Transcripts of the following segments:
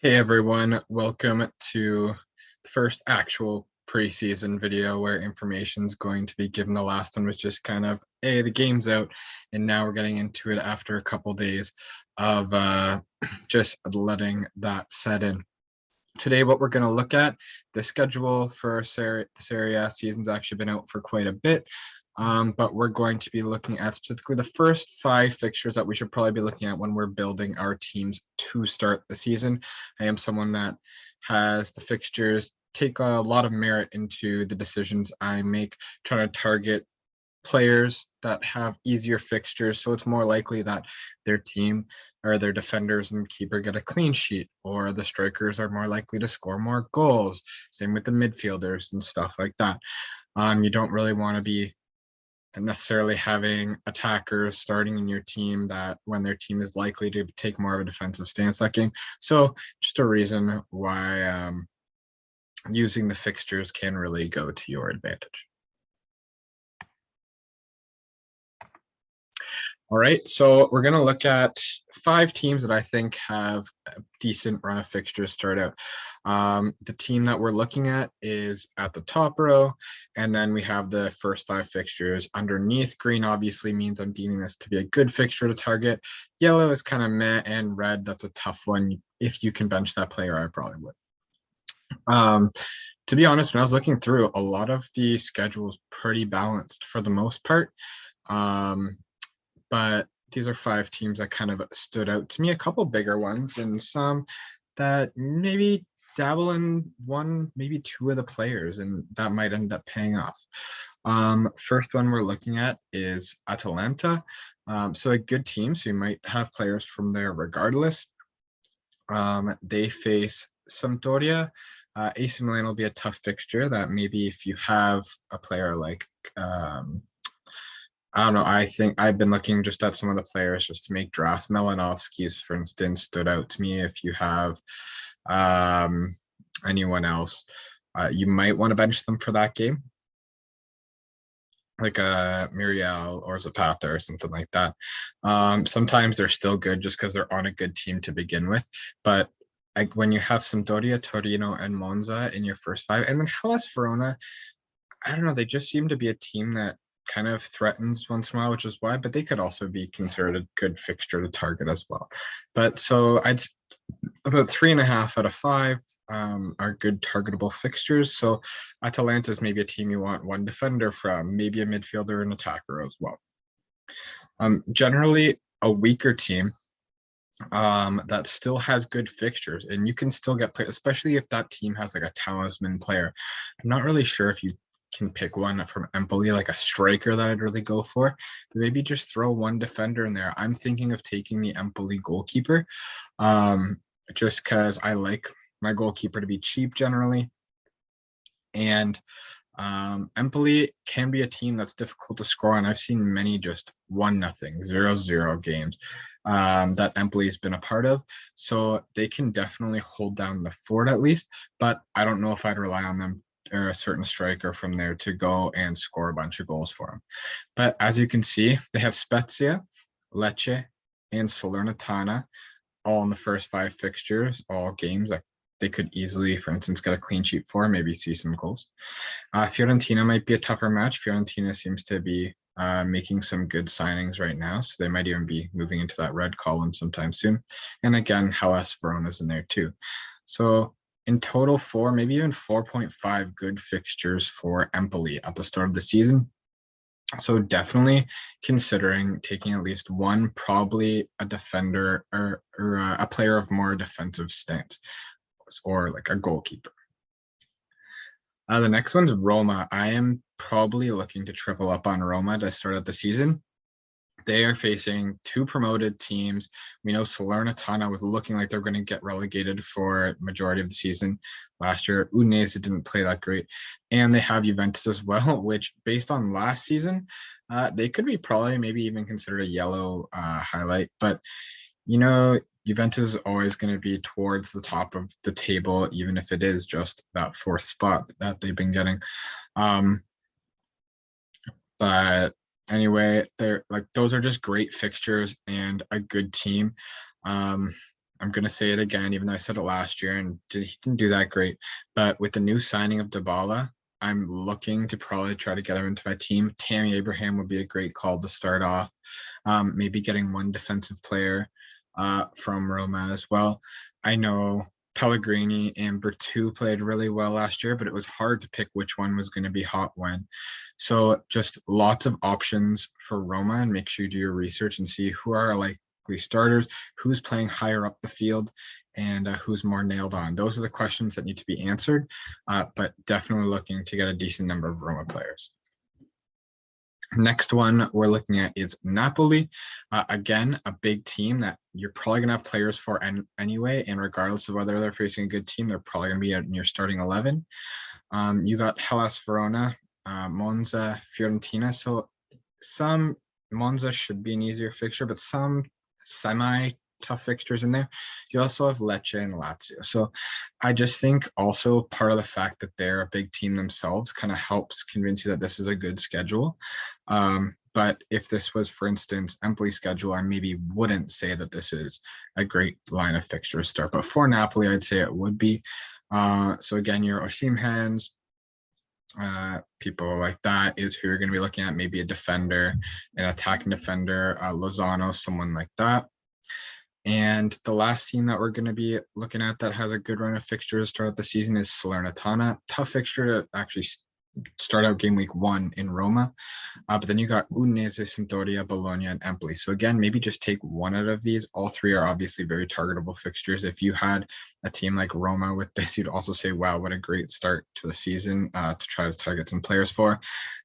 Hey everyone, welcome to the first actual preseason video where information is going to be given. The last one was just kind of, hey, the game's out, and now we're getting into it after a couple days of just letting that set in. Today, what we're going to look at, the schedule for the Serie season's actually been out for quite a bit. But we're going to be looking at specifically the first 5 fixtures that we should probably be looking at when we're building our teams to start the season. I am someone that has the fixtures take a lot of merit into the decisions I make, trying to target players that have easier fixtures, so it's more likely that their team or their defenders and keeper get a clean sheet, or the strikers are more likely to score more goals. Same with the midfielders and stuff like that. You don't really want to be necessarily having attackers starting in your team that when their team is likely to take more of a defensive stance that game. So just a reason why using the fixtures can really go to your advantage. All right, so we're going to look at 5 teams that I think have a decent run of fixtures start out. The team that we're looking at is at the top row, and then we have the first 5 fixtures underneath. Green obviously means I'm deeming this to be a good fixture to target. Yellow is kind of meh, and red, that's a tough one. If you can bench that player, I probably would. To be honest, when I was looking through, a lot of the schedule is pretty balanced for the most part. But these are 5 teams that kind of stood out to me, a couple bigger ones and some that maybe dabble in 1, maybe 2 of the players, and that might end up paying off. First one we're looking at is Atalanta. So a good team, so you might have players from there regardless. They face Sampdoria. AC Milan will be a tough fixture that maybe if you have a player like I don't know. I think I've been looking just at some of the players just to make drafts. Malinovsky's, for instance, stood out to me. If you have anyone else, you might want to bench them for that game, like a Muriel or Zapata or something like that. Sometimes they're still good just because they're on a good team to begin with. But like when you have Sampdoria, Torino, and Monza in your first 5, and then Hellas Verona, I don't know. They just seem to be a team that kind of threatens once in a while, which is why, but they could also be considered a good fixture to target as well. But so about 3.5 out of 5 are good targetable fixtures. So Atalanta is maybe a team you want 1 defender from, maybe a midfielder and attacker as well. Generally a weaker team that still has good fixtures, and you can still get players, especially if that team has like a talisman player. I'm not really sure if you can pick one from Empoli, like a striker that I'd really go for, but maybe just throw 1 defender in there. I'm thinking of taking the Empoli goalkeeper, just because I like my goalkeeper to be cheap generally. And Empoli can be a team that's difficult to score on. I've seen many just 1-0, 0-0 games that Empoli's been a part of. So they can definitely hold down the fort at least, but I don't know if I'd rely on them or a certain striker from there to go and score a bunch of goals for them. But as you can see, they have Spezia, Lecce, and Salernitana all in the first 5 fixtures, all games that they could easily, for instance, get a clean sheet for, maybe see some goals. Fiorentina might be a tougher match. Fiorentina seems to be making some good signings right now, so they might even be moving into that red column sometime soon. And again, Hellas Verona's in there too. So in total 4, maybe even 4.5 good fixtures for Empoli at the start of the season. So definitely considering taking at least 1, probably a defender or a player of more defensive stance, or like a goalkeeper. The next one's Roma. I am probably looking to triple up on Roma to start out the season. They are facing 2 promoted teams. We know Salernitana was looking like they're going to get relegated for majority of the season last year. Udinese didn't play that great. And they have Juventus as well, which based on last season, they could be probably maybe even considered a yellow highlight. But, you know, Juventus is always going to be towards the top of the table, even if it is just that 4th spot that they've been getting. But anyway, they're like, those are just great fixtures and a good team. I'm going to say it again, even though I said it last year and he didn't do that great. But with the new signing of Dybala, I'm looking to probably try to get him into my team. Tammy Abraham would be a great call to start off. Maybe getting one defensive player from Roma as well. I know Pellegrini and Bertu played really well last year, but it was hard to pick which one was going to be hot when. So just lots of options for Roma, and make sure you do your research and see who are likely starters, who's playing higher up the field, and who's more nailed on. Those are the questions that need to be answered, but definitely looking to get a decent number of Roma players. Next one we're looking at is Napoli. Again, a big team that you're probably going to have players for anyway, and regardless of whether they're facing a good team, they're probably going to be in your starting 11. You got Hellas Verona, Monza, Fiorentina. So some Monza should be an easier fixture, but some semi-tough fixtures in there. You also have Lecce and Lazio. So I just think also part of the fact that they're a big team themselves kind of helps convince you that this is a good schedule. But if this was, for instance, Empoli's schedule, I maybe wouldn't say that this is a great line of fixtures start. But for Napoli, I'd say it would be. So again, your Osimhen's, people like that is who you're going to be looking at. Maybe a defender, an attacking defender, Lozano, someone like that. And the last team that we're going to be looking at that has a good run of fixtures to start the season is Salernitana. Tough fixture to actually start out game week 1 in Roma. But then you got Udinese, Sampdoria, Bologna, and Empoli. So again, maybe just take one out of these. All three are obviously very targetable fixtures. If you had a team like Roma with this, you'd also say, wow, what a great start to the season to try to target some players for.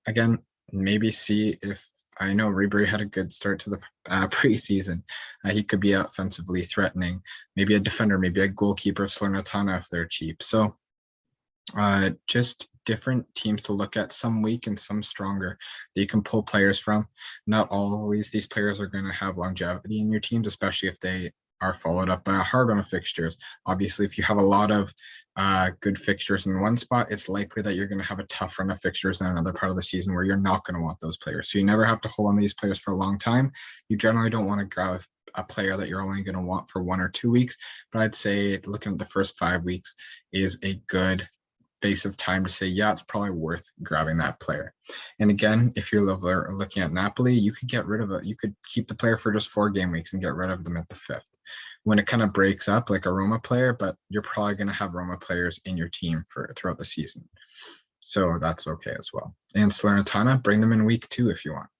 Again, maybe see if, I know Ribery had a good start to the preseason. He could be offensively threatening. Maybe a defender, maybe a goalkeeper of Salernitana if they're cheap. So just different teams to look at, some weak and some stronger that you can pull players from. Not always these players are going to have longevity in your teams, especially if they are followed up by a hard run of fixtures. Obviously, if you have a lot of good fixtures in one spot, it's likely that you're going to have a tough run of fixtures in another part of the season where you're not going to want those players. So you never have to hold on to these players for a long time. You generally don't want to grab a player that you're only going to want for 1 or 2 weeks. But I'd say looking at the first 5 weeks is a good base of time to say, yeah, it's probably worth grabbing that player. And again, if you're looking at Napoli, you could get rid of it. You could keep the player for just 4 game weeks and get rid of them at the 5th. When it kind of breaks up like a Roma player, but you're probably going to have Roma players in your team for throughout the season. So that's okay as well. And Salernitana, bring them in week 2 if you want.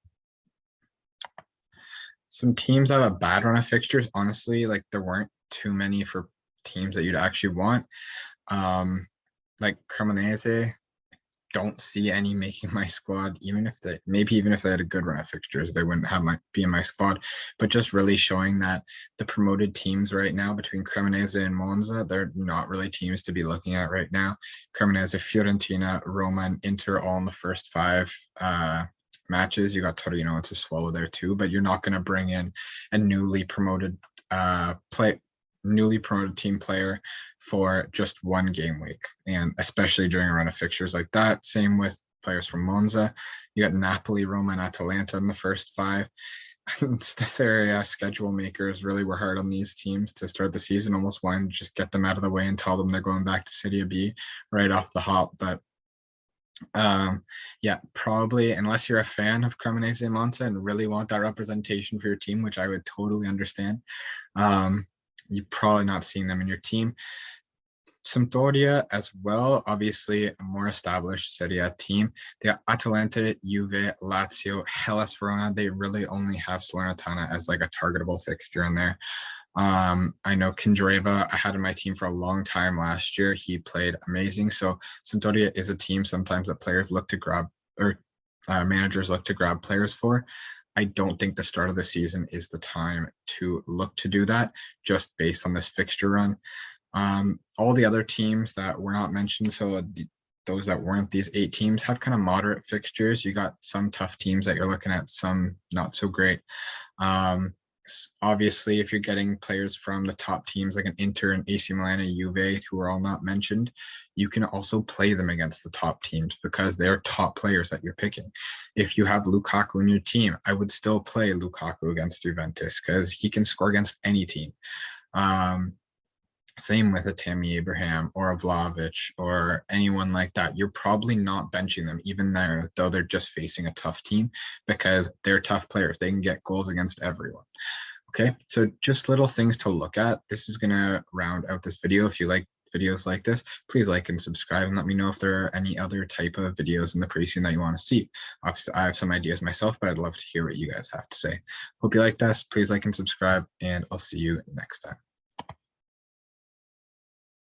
Some teams have a bad run of fixtures. Honestly, like there weren't too many for teams that you'd actually want. Like Cremonese, don't see any making my squad. Even if they had a good run of fixtures, they wouldn't be in my squad. But just really showing that the promoted teams right now between Cremonese and Monza, they're not really teams to be looking at right now. Cremonese, Fiorentina, Roma, and Inter all in the first 5 matches. You got Torino to swallow there too, but you're not going to bring in a newly promoted team player for just 1 game week, and especially during a run of fixtures like that. Same with players from Monza. You got Napoli, Roma, and Atalanta in the first 5. The Serie schedule makers really were hard on these teams to start the season. Almost wanted to just get them out of the way and tell them they're going back to Serie B right off the hop. But yeah, probably unless you're a fan of Cremonese and Monza and really want that representation for your team, which I would totally understand, you're probably not seeing them in your team. Sampdoria as well, obviously a more established Serie A team. They got Atalanta, Juve, Lazio, Hellas Verona. They really only have Salernitana as like a targetable fixture in there. I know Kandreva, I had in my team for a long time last year. He played amazing. So Sampdoria is a team sometimes that players look to grab, or managers look to grab players for. I don't think the start of the season is the time to look to do that just based on this fixture run. All the other teams that were not mentioned, so those that weren't these 8 teams, have kind of moderate fixtures. You got some tough teams that you're looking at, some not so great. Obviously, if you're getting players from the top teams like an Inter and AC Milan and Juve, who are all not mentioned, you can also play them against the top teams because they're top players that you're picking. If you have Lukaku in your team, I would still play Lukaku against Juventus because he can score against any team. Same with a Tammy Abraham or a Vlahovic or anyone like that. You're probably not benching them, even though they're just facing a tough team, because they're tough players. They can get goals against everyone. Okay, so just little things to look at. This is going to round out this video. If you like videos like this, please like and subscribe and let me know if there are any other type of videos in the preseason that you want to see. Obviously, I have some ideas myself, but I'd love to hear what you guys have to say. Hope you like this. Please like and subscribe, and I'll see you next time.